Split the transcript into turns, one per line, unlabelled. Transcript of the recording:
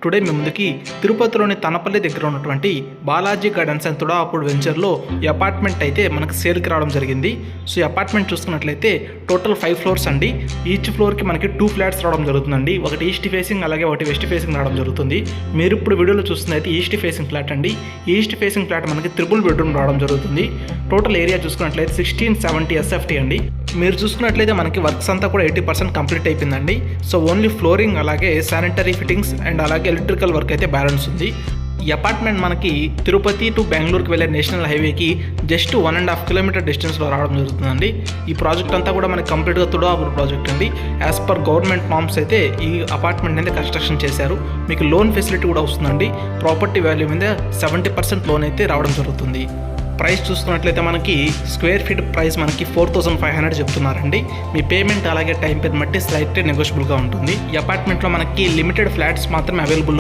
Today మీ ముందుకి తిరుపతిలోని తనపల్లి దగ్గర ఉన్నటువంటి బాలాజీ గార్డెన్స్ అండ్ తుడాపూర్ వెంచర్లో ఈ అపార్ట్మెంట్ అయితే మనకి సేల్కి రావడం జరిగింది. సో ఈ అపార్ట్మెంట్ చూసుకున్నట్లయితే టోటల్ 5 ఫ్లోర్స్ అండి. ఈచ్ ఫ్లోర్కి మనకి 2 ఫ్లాట్స్ రావడం జరుగుతుందండి. ఒకటి ఈస్ట్ ఫేసింగ్ అలాగే ఒకటి వెస్ట్ ఫేసింగ్ రావడం జరుగుతుంది. మీరు ఇప్పుడు వీడియోలో చూస్తున్నది ఈస్ట్ ఫేసింగ్ ఫ్లాట్ అండి. ఈస్ట్ ఫేసింగ్ ఫ్లాట్ మనకి 3 బెడ్రూమ్ రావడం జరుగుతుంది. టోటల్ ఏరియా చూసుకున్నట్లయితే 1670 SFT అండి. మీరు చూసుకున్నట్లయితే మనకి వర్క్స్ అంతా కూడా 80% కంప్లీట్ అయిపోయిందండి. సో ఓన్లీ ఫ్లోరింగ్ అలాగే శానిటరీ ఫిట్టింగ్స్ అండ్ అలాగే ఎలక్ట్రికల్ వర్క్ అయితే బ్యాలెన్స్ ఉంది. ఈ అపార్ట్మెంట్ మనకి తిరుపతి టు బెంగళూరుకి వెళ్ళే నేషనల్ హైవేకి జస్ట్ 1.5 కిలోమీటర్ డిస్టెన్స్లో రావడం జరుగుతుందండి. ఈ ప్రాజెక్ట్ అంతా కూడా మనకి కంప్లీట్గా తుడాపూర్ ప్రాజెక్ట్ అండి. యాజ్ పర్ గవర్నమెంట్ నార్మ్స్ అయితే ఈ అపార్ట్మెంట్ అయితే కన్స్ట్రక్షన్ చేశారు. మీకు లోన్ ఫెసిలిటీ కూడా వస్తుందండి. ప్రాపర్టీ వాల్యూ మీద 70% లోన్ అయితే రావడం జరుగుతుంది. ప్రైస్ చూసుకున్నట్లయితే మనకి స్క్వేర్ ఫీట్ ప్రైస్ మనకి 4500 చెప్తున్నారండి. మీ పేమెంట్ అలాగే టైం పీరియడ్ బట్టి స్లైట్లీ నెగోషియబుల్గా ఉంటుంది. ఈ అపార్ట్మెంట్లో మనకి లిమిటెడ్ ఫ్లాట్స్ మాత్రమే అవైలబుల్